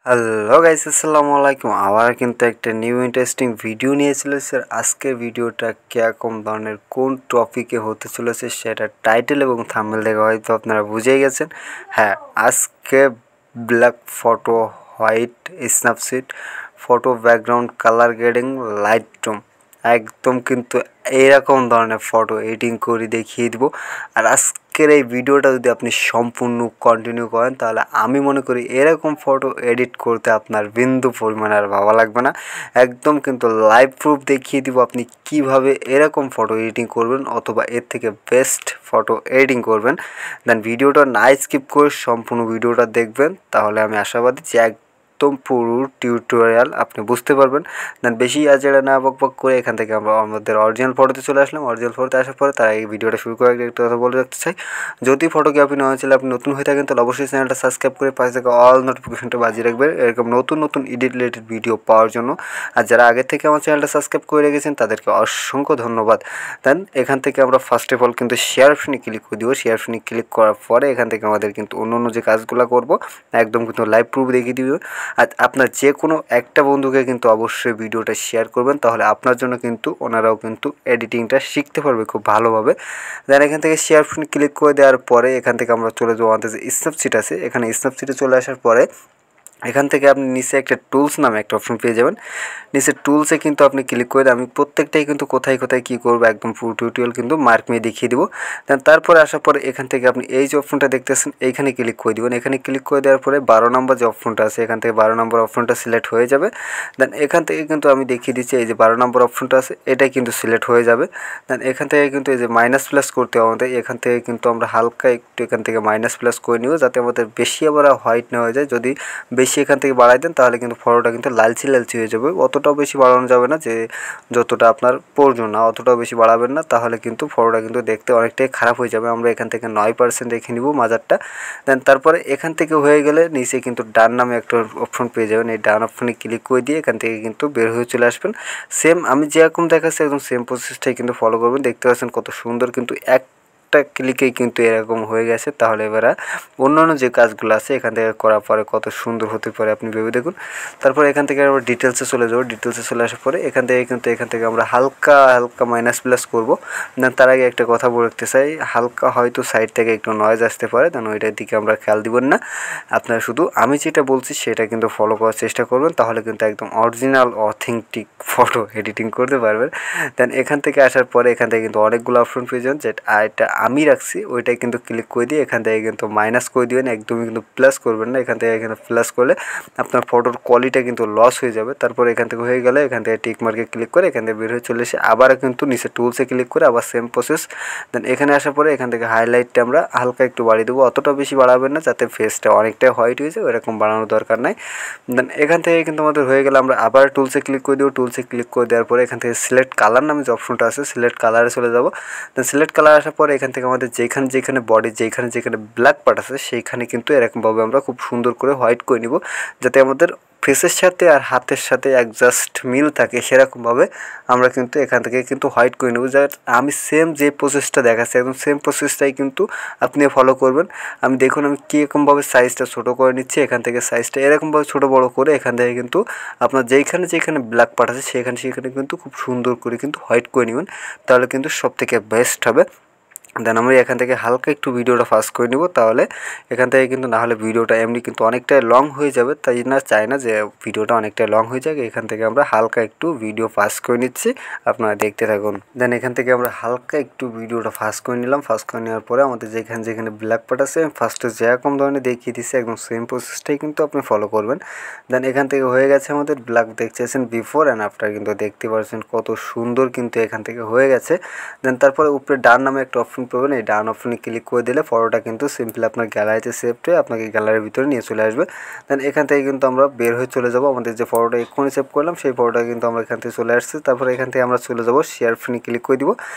Hello guys, আসসালামু আলাইকুম। আবার কিন্তু একটা নিউ ইন্টারেস্টিং ভিডিও নিয়ে চলেছে। আজকের ভিডিওটা কীরকম ধরনের কোন টপিকে হতে চলেছে সেটা টাইটেল এবং থাম্বনেল দেখে হয়তো আপনারা বুঝেই গেছেন। হ্যাঁ, আজকে black photo, white Snapseed, photo background colour grading, Lightroom একদম কিন্তু এইরকম ধরনের ফটো এডিটিং করে দেখিয়ে দিব। আর আজকের এই ভিডিওটা যদি আপনি সম্পূর্ণ কন্টিনিউ করেন তাহলে আমি মনে করি এরকম ফটো এডিট করতে আপনার বিন্দু পরিমাণে আর ভাবা লাগবে না। একদম কিন্তু লাইভ প্রুফ দেখিয়ে দিব আপনি কিভাবে এরকম ফটো এডিটিং করবেন অথবা এর থেকে বেস্ট ফটো এডিটিং করবেন। দেন ভিডিওটা না স্কিপ করে সম্পূর্ণ ভিডিওটা দেখবেন, তাহলে আমি আশাবাদী যে একদম পুরো টিউটোরিয়াল আপনি বুঝতে পারবেন। দেন বেশি আজেরা না বকবক করে এখান থেকে আমরা আমাদের অরিজিনাল ফটোতে চলে আসলাম। অরিজিনাল ফটোতে আসার পরে তার এই ভিডিওটা শুরু করে একটা কথা বলে রাখতে চাই, যদি ফটোকে আপনি নেওয়া ছিল আপনি নতুন হয়ে থাকেন তাহলে অবশ্যই চ্যানেলটা সাবস্ক্রাইব করে পাশে থেকে অল নোটিফিকেশনটা বাজিয়ে রাখবেন এরকম নতুন নতুন এডিট রিলেটেড ভিডিও পাওয়ার জন্য। আর যারা আগে থেকে আমার চ্যানেলটা সাবস্ক্রাইব করে রেখেছেন তাদেরকে অসংখ্য ধন্যবাদ। দেন এখান থেকে আমরা ফার্স্ট অফ অল কিন্তু শেয়ার অপশনে ক্লিক করে দিব। শেয়ার অপশনে ক্লিক করার পরে এখান থেকে আমাদের কিন্তু অন্য অন্য যে কাজগুলো করব একদম কিন্তু লাইভ প্রুফ দেখিয়ে দিব। আর আপনার যে কোনো একটা বন্ধুকে কিন্তু অবশ্যই ভিডিওটা শেয়ার করবেন, তাহলে আপনার জন্য কিন্তু ওনারাও কিন্তু এডিটিংটা শিখতে পারবে খুব ভালোভাবে। দেন এখান থেকে শেয়ার অপশনে ক্লিক করে দেওয়ার পরে এখান থেকে আমরা চলে যাবো আমাদের যে স্ন্যাপচিট আছে, এখানে স্ন্যাপচিটে চলে আসার পরে এখান থেকে আপনি নিচে একটা টুলস নামে একটা অপশন পেয়ে যাবেন। নিচে টুলসে কিন্তু আপনি ক্লিক করে আমি প্রত্যেকটাই কিন্তু কোথায় কোথায় কী করবো একদম পুরো টিউটোরিয়াল কিন্তু মার্ক নিয়ে দেখিয়ে দিব। দেন তারপরে আসার পরে এখান থেকে আপনি এই যে অপশনটা দেখতেছেন এইখানে ক্লিক করে দেবেন। এখানে ক্লিক করে দেওয়ার পরে 12 নম্বর যে অপশনটা আছে এখান থেকে 12 নম্বর অপশনটা সিলেক্ট হয়ে যাবে। দেন এখান থেকে কিন্তু আমি দেখিয়ে দিচ্ছি এই যে 12 নম্বর অপশনটা আছে এটাই কিন্তু সিলেক্ট হয়ে যাবে। দেন এখান থেকে কিন্তু এই যে মাইনাস প্লাস করতে হবে আমাদের, এখান থেকে কিন্তু আমরা হালকা একটু এখান থেকে মাইনাস প্লাস করে নিব যাতে আমাদের বেশি আবার হোয়াইট না হয়ে যায়। যদি বেশি এখান থেকে বাড়াই দেন তাহলে কিন্তু ফটোটা কিন্তু লালচি লালচি হয়ে যাবে। অতটাও বেশি বাড়ানো যাবে না, যে যতটা আপনার প্রয়োজন না অতটাও বেশি বাড়াবেন না, তাহলে কিন্তু ফটোটা কিন্তু দেখতে অনেকটাই খারাপ হয়ে যাবে। আমরা এখান থেকে 9% রেখে নিব মাজারটা। দেন তারপরে এখান থেকে হয়ে গেলে নিচে কিন্তু ডান নামে একটা অপশন পেয়ে যাবেন। এই ডান অপশনে ক্লিক করে দিয়ে এখান থেকে কিন্তু বের হয়ে চলে আসবেন। সেম আমি যেরকম দেখাচ্ছি একদম সেম প্রসেসটাই কিন্তু ফলো করবেন। দেখতে পাচ্ছেন কত সুন্দর কিন্তু একটা ক্লিকেই কিন্তু এরকম হয়ে গেছে। তাহলে এবার অন্যান্য যে কাজগুলো আছে এখান থেকে করার পরে কত সুন্দর হতে পারে আপনি ভেবে দেখুন। তারপর এখান থেকে আমরা ডিটেলসে চলে যাবো। ডিটেলসে চলে আসার পরে এখান থেকে আমরা হালকা হালকা মাইনাস প্লাস করবো। দেন তার আগে একটা কথা বলতে চাই, হালকা হয়তো সাইড থেকে একটু নয়েজ আসতে পারে, দেন ওইটার দিকে আমরা খেয়াল দিবেন না। আপনারা শুধু আমি যেটা বলছি সেটা কিন্তু ফলো করার চেষ্টা করবেন, তাহলে কিন্তু একদম অরিজিনাল অথেন্টিক ফটো এডিটিং করতে পারবেন। দেন এখান থেকে আসার পরে এখান থেকে কিন্তু অনেকগুলো অপশন পেয়ে যাবেন, যেটা এটা আমি রাখছি ওইটাই কিন্তু ক্লিক করে দিয়ে এখান থেকে কিন্তু মাইনাস করে দিবেন, একদমই কিন্তু প্লাস করবেন না। এখান থেকে কিন্তু প্লাস করলে আপনার ফটোর কোয়ালিটি কিন্তু লস হয়ে যাবে। তারপর এখান থেকে হয়ে গেলে এখান থেকে টিক মার্কে ক্লিক করে এখান থেকে বের হয়ে চলে এসে আবার কিন্তু নিচে টুলসে ক্লিক করে আবার সেম প্রসেস। দেন এখানে আসার পরে এখান থেকে হাইলাইটটা আমরা হালকা একটু বাড়িয়ে দেবো, অতটা বেশি বাড়াবেন না যাতে ফেসটা অনেকটাই হোয়াইট হয়ে যায়, ওইরকম বাড়ানোর দরকার নাই। দেন এখান থেকে কিন্তু আমাদের হয়ে গেলে আমরা আবার টুলসে ক্লিক করে দেবো। টুলসে ক্লিক করে দেওয়ার পরে এখান থেকে সিলেক্ট কালার নামে যে অপশনটা আছে সিলেক্ট কালারে চলে যাবো। দেন সিলেক্ট কালার আসার পরে এখান থেকে আমাদের যেখানে বডি যেখানে ব্ল্যাক পার্ট আছে সেইখানে কিন্তু এরকমভাবে আমরা খুব সুন্দর করে হোয়াইট করে নিব, যাতে আমাদের ফেসের সাথে আর হাতের সাথে অ্যাডজাস্ট মিল থাকে সেরকমভাবে আমরা কিন্তু এখান থেকে কিন্তু হোয়াইট করে নেব। যা আমি সেম যে প্রসেসটা দেখাচ্ছি একদম সেম প্রসেসটাই কিন্তু আপনি ফলো করবেন। আমি দেখুন আমি কীরকমভাবে সাইজটা ছোটো করে নিচ্ছি, এখান থেকে সাইজটা এরকমভাবে ছোটো বড়ো করে এখান থেকে কিন্তু আপনার যেখানে ব্ল্যাক পার্ট আছে সেখানে কিন্তু খুব সুন্দর করে কিন্তু হোয়াইট করে নেবেন, তাহলে কিন্তু সবথেকে বেস্ট হবে। দেন আমরা এখান থেকে হালকা একটু ভিডিওটা ফাস্ট করে নিব, তাহলে এখান থেকে কিন্তু না হলে ভিডিওটা এমনি কিন্তু অনেকটাই লং হয়ে যাবে, তাই না চাই না যে ভিডিওটা অনেকটাই লং হয়ে যাক। এখান থেকে আমরা হালকা একটু ভিডিও ফাস্ট করে নিচ্ছি, আপনারা দেখতে থাকুন। দেন এখান থেকে আমরা হালকা একটু ভিডিওটা ফাস্ট করে নিলাম। ফাস্ট করে নেওয়ার পরে আমাদের যেখানে ব্ল্যাক পার্ট আছে ফার্স্টে যেরকম ধরনের দেখিয়ে দিচ্ছে একদম সেম প্রসেসটাই কিন্তু আপনি ফলো করবেন। দেন এখান থেকে হয়ে গেছে আমাদের ব্ল্যাক, দেখতেছেন বিফোর অ্যান্ড আফটার কিন্তু দেখতে পাচ্ছেন কত সুন্দর কিন্তু এখান থেকে হয়ে গেছে। দেন তারপরে উপরে ডান নামে একটা অপশন পাবেন, এই ডান অপশনে ক্লিক করে দিলে ফটোটা কিন্তু সিম্পলি আপনার গ্যালারিতে সেভ হয়ে আপনাকে গ্যালারির ভিতরে নিয়ে চলে আসবে। দেন এখান থেকে কিন্তু আমরা বের হয়ে চলে যাব, আমাদের যে ফটোটা এক্ষুনি সেভ করলাম সেই ফটোটা কিন্তু আমরা এখান থেকে চলে আসছে। তারপরে এখান থেকে আমরা চলে যাব শেয়ার অপশনে ক্লিক করে দিব।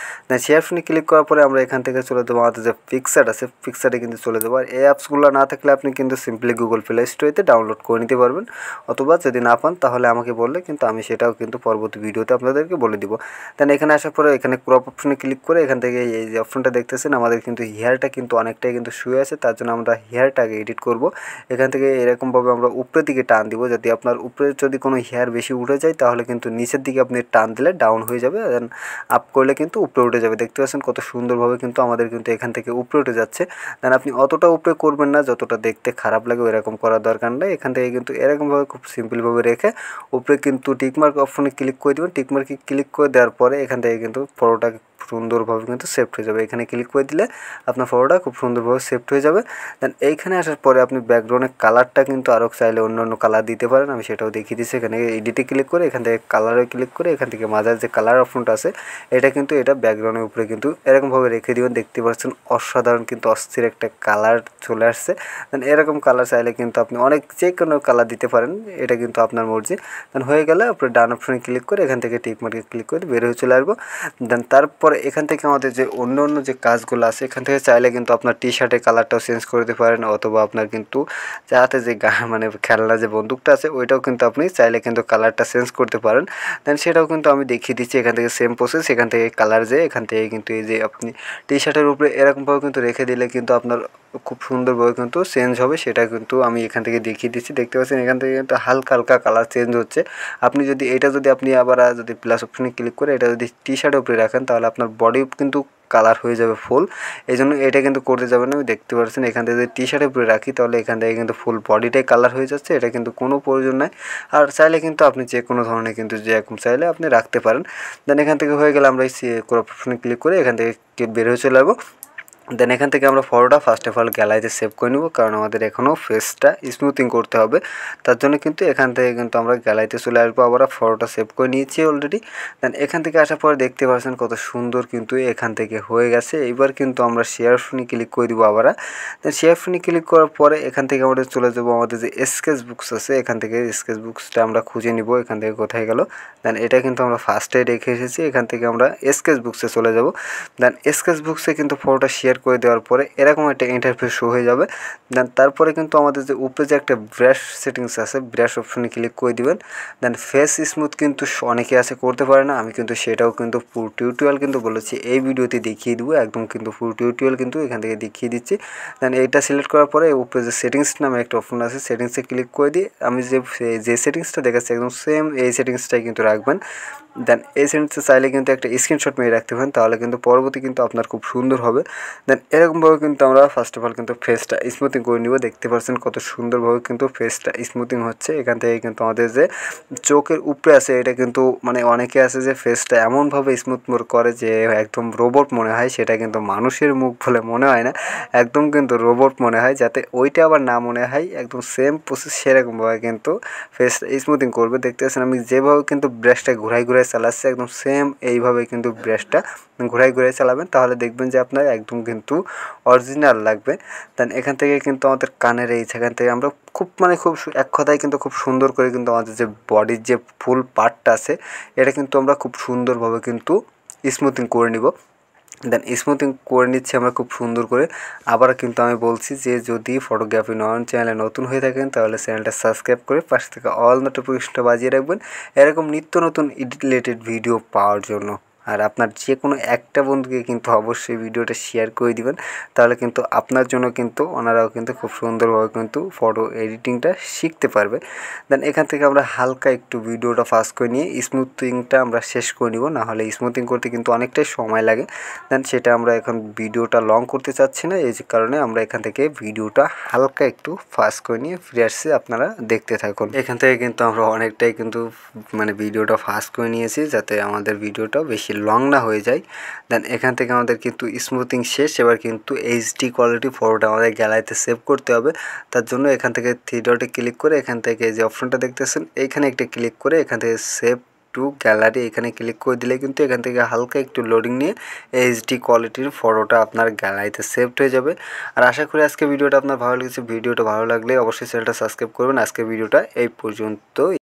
দেন শেয়ার অপশনে ক্লিক করার পরে আমরা এখান থেকে চলে যাবো আমাদের যে পিকচার আছে পিকচারে কিন্তু চলে যাবো। আর এই অ্যাপসগুলো না থাকলে আপনি কিন্তু সিম্পলি গুগল প্লে স্টোরেতে ডাউনলোড করে নিতে পারবেন, অথবা যদি না পান তাহলে আমাকে বললে কিন্তু আমি সেটাও কিন্তু পরবর্তী ভিডিওতে আপনাদেরকে বলে দিব। দেন এখানে আসার পরে এখানে ক্রপ অপশনে ক্লিক করে এখান থেকে এই যে অপশনটা দেখতেছেন আমাদের কিন্তু হেয়ারটা কিন্তু অনেকটাই কিন্তু শুয়ে আছে, তার জন্য আমরা হেয়ারটাকে এডিট করব। এখান থেকে এরকমভাবে আমরা উপরের দিকে টান দিব, যদি আপনার উপরে যদি কোনো হেয়ার বেশি উঠে যায় তাহলে কিন্তু নিচের দিকে আপনি টান দিলে ডাউন হয়ে যাবে, দেন আপ করলে কিন্তু উপরে উঠে যাবে। দেখতে পাচ্ছেন কত সুন্দরভাবে কিন্তু আমাদের কিন্তু এখান থেকে উপরে উঠে যাচ্ছে। দেন আপনি অতটা উপরে করবেন না যতটা দেখতে খারাপ লাগে, এরকম করার দরকার নেই। এখান থেকে কিন্তু এরকমভাবে খুব সিম্পলভাবে রেখে উপরে কিন্তু টিকমার্ক অপশনে ক্লিক করে দেবেন। টিকমার্কে ক্লিক করে দেওয়ার পরে এখান থেকে কিন্তু ফটোটা সুন্দরভাবে কিন্তু সেভড হয়ে যাবে। এখানে ক্লিক করে দিলে আপনার ফটোটা খুব সুন্দরভাবে সেভড হয়ে যাবে। দেন এইখানে আসার পরে আপনি ব্যাকগ্রাউন্ডের কালারটা কিন্তু আরও চাইলে অন্য অন্য কালার দিতে পারেন, আমি সেটাও দেখিয়ে দিচ্ছি। এখানে এডিটে ক্লিক করে এখান থেকে কালারে ক্লিক করে এখান থেকে মাঝার যে কালার অপশনটা আছে এটা ব্যাকগ্রাউন্ডের উপরে কিন্তু এরকমভাবে রেখে দিবেন। দেখতে পাচ্ছেন অসাধারণ কিন্তু অস্থির একটা কালার চলে আসছে। দেন এরকম কালার চাইলে কিন্তু আপনি অনেক যে কোনো কালার দিতে পারেন, এটা কিন্তু আপনার মর্জি। দেন হয়ে গেলে আপনি ডান অপশনে ক্লিক করে এখান থেকে টিক মার্কে ক্লিক করে বের হয়ে চলে আসবো। দেন তারপরে এখান থেকে আমাদের যে অন্য অন্য যে কাজগুলো আছে এখান থেকে চাইলে কিন্তু আপনার টি শার্টের কালারটাও চেঞ্জ করে দিতে পারেন, অথবা আপনার কিন্তু যাতে যে মানে খেলনা যে বন্দুকটা আছে ওইটাও কিন্তু আপনি চাইলে কিন্তু কালারটা চেঞ্জ করতে পারেন। দেন সেটাও কিন্তু আমি দেখিয়ে দিচ্ছি। এখান থেকে সেম প্রসেস, এখান থেকে কালার যে এখান থেকে কিন্তু এই যে আপনি টি শার্টের উপরে এরকমভাবে কিন্তু রেখে দিলে কিন্তু আপনার খুব সুন্দরভাবে কিন্তু চেঞ্জ হবে, সেটা কিন্তু আমি এখান থেকে দেখিয়ে দিচ্ছি। দেখতে পাচ্ছেন এখান থেকে কিন্তু হালকা হালকা কালার চেঞ্জ হচ্ছে। আপনি যদি এটা যদি আপনি আবার যদি প্লাস অপশনে ক্লিক করে এটা যদি টি শার্টের উপরে রাখেন তাহলে আপনার বডি কিন্তু কালার হয়ে যাবে ফুল। এই জন্য এটা কিন্তু করতে যাবেন না। আমি দেখতে পাচ্ছেন এখান থেকে যদি টি শার্টের উপরে রাখি তাহলে এখান থেকে কিন্তু ফুল বডিটাই কালার হয়ে যাচ্ছে, এটা কিন্তু কোনো প্রয়োজন নাই। আর চাইলে কিন্তু আপনি যে কোনো ধরনের কিন্তু যেরকম চাইলে আপনি রাখতে পারেন। দেন এখান থেকে হয়ে গেলে আমরা এই ক্রপ অপশনে ক্লিক করে এখান থেকে বের হয়ে চলে যাবো। দেন এখান থেকে আমরা ফটোটা ফার্স্ট অফ অল গ্যালারিতে সেভ করে নেব, কারণ আমাদের এখনও ফেসটা স্মুথিং করতে হবে। তার জন্য কিন্তু এখান থেকে কিন্তু আমরা গ্যালারিতে চলে আসবো। আবার ফটোটা সেভ করে নিয়েছি অলরেডি। দেন এখান থেকে আসার পরে দেখতে পাচ্ছেন কত সুন্দর কিন্তু এখান থেকে হয়ে গেছে। এবার কিন্তু আমরা শেয়ার অপশনে ক্লিক করে দিব আবার। দেন শেয়ার অপশনে ক্লিক করার পরে এখান থেকে আমাদের চলে যাবো আমাদের যে স্কেচ বুকস আছে, এখান থেকে স্কেচ বুকসটা আমরা খুঁজে নিব এখান থেকে কোথায় গেল। দেন এটা কিন্তু আমরা ফার্স্টে রেখে এসেছি, এখান থেকে আমরা স্কেচ বুকসে চলে যাব। দেন স্কেচ বুকসে কিন্তু ফটোটা শেয়ার করে দেওয়ার পরে এরকম একটা ইন্টারফেস শো হয়ে যাবে। দেন তারপরে কিন্তু আমাদের যে উপরে যে একটা ব্রাশ সেটিংস আছে ব্রাশ অপশনে ক্লিক করে দিবেন। দেন ফেস স্মুথ কিন্তু অনেকে আছে করতে পারে না, আমি কিন্তু সেটাও কিন্তু পুরো টিউটোরিয়াল কিন্তু বলেছি এই ভিডিওতে দেখিয়ে দেবো, একদম কিন্তু পুরো টিউটোরিয়াল কিন্তু এখান থেকে দেখিয়ে দিচ্ছি। দেন এইটা সিলেক্ট করার পরে উপরে যে সেটিংস নামে একটা অপশন আছে সেটিংসে ক্লিক করে দিয়ে আমি যে সেটিংসটা দেখাচ্ছি একদম সেম এই সেটিংসটাই কিন্তু রাখবেন। দেন এই সেটিংসটা চাইলে কিন্তু একটা স্ক্রিনশট মেরে রাখতে পারেন, তাহলে কিন্তু পরবর্তী কিন্তু আপনার খুব সুন্দর হবে। দেন এরকমভাবে কিন্তু আমরা ফার্স্ট অফ অল কিন্তু ফেসটা স্মুথিং করে নিব। দেখতে পাচ্ছেন কত সুন্দরভাবে কিন্তু ফেসটা স্মুথিং হচ্ছে। এখান থেকে কিন্তু আমাদের যে চোখের উপরে আছে এটা কিন্তু মানে অনেকে আছে যে ফেসটা এমনভাবে স্মুথ করে যে একদম রোবট মনে হয়, সেটা কিন্তু মানুষের মুখ বলে মনে হয় না, একদম কিন্তু রোবট মনে হয়। যাতে ওইটা আবার না মনে হয় একদম সেম প্রসেস সেরকমভাবে কিন্তু ফেসটা স্মুথিং করবে। দেখতে পাচ্ছেন আমি যেভাবে কিন্তু ব্রাশটা ঘুরাই চালাচ্ছি একদম সেম এইভাবে কিন্তু ব্রাশটা ঘুরাই চালাবেন, তাহলে দেখবেন যে আপনার একদম কিন্তু অরিজিনাল লাগবে। দেন এখান থেকে কিন্তু আমাদের কানের এই সেখান থেকে আমরা খুব এক কথায় কিন্তু খুব সুন্দর করে কিন্তু আমাদের যে বডির যে ফুল পার্টটা আছে এটা কিন্তু আমরা খুব সুন্দরভাবে কিন্তু স্মুথিং করে নিব। দেন স্মুথিং করে নিচ্ছি আমরা খুব সুন্দর করে। আবার কিন্তু আমি বলছি যে যদি ফটোগ্রাফি নয়ন চ্যানেলে নতুন হয়ে থাকেন তাহলে চ্যানেলটা সাবস্ক্রাইব করে পাশে থেকে অল নোটিফিকেশনটা বাজিয়ে রাখবেন এরকম নিত্য নতুন এডিট রিলেটেড ভিডিও পাওয়ার জন্য। আর আপনার যে কোনো একটা বন্ধুকে কিন্তু অবশ্যই ভিডিওটা শেয়ার করে দিবেন, তাহলে কিন্তু আপনার জন্য কিন্তু ওনারাও কিন্তু খুব সুন্দরভাবে কিন্তু ফটো এডিটিংটা শিখতে পারবে। দেন এখান থেকে আমরা হালকা একটু ভিডিওটা ফাস্ট করে নিয়ে স্মুথিংটা আমরা শেষ করে নিব, নাহলে স্মুথিং করতে কিন্তু অনেকটাই সময় লাগে। দেন সেটা আমরা এখন ভিডিওটা লং করতে চাচ্ছি না, এই কারণে আমরা এখান থেকে ভিডিওটা হালকা একটু ফাস্ট করে নিয়ে ফিরে আসছি, আপনারা দেখতে থাকুন। এখান থেকে কিন্তু আমরা অনেকটাই কিন্তু মানে ভিডিওটা ফাস্ট করে নিয়েছি যাতে আমাদের ভিডিওটাও বেশি লং না হয়ে যায়। দেন এখান থেকে আমাদের কিন্তু স্মুথিং শেষ। এবার কিন্তু এইচডি কোয়ালিটি ফটোটা আমাদের গ্যালারিতে সেভ করতে হবে। তার জন্য এখান থেকে থ্রি ডটে ক্লিক করে এখান থেকে যে অপশনটা দেখতেছেন এইখানে একটা ক্লিক করে এখান থেকে সেভ টু গ্যালারি এখানে ক্লিক করে দিলে কিন্তু এখান থেকে হালকা একটু লোডিং নিয়ে এইচডি কোয়ালিটির ফটোটা আপনার গ্যালারিতে সেভড হয়ে যাবে। আর আশা করি আজকে ভিডিওটা আপনার ভালো লেগেছে। ভিডিওটা ভালো লাগলে অবশ্যই চ্যানেলটা সাবস্ক্রাইব করবেন। আজকে ভিডিওটা এই পর্যন্ত।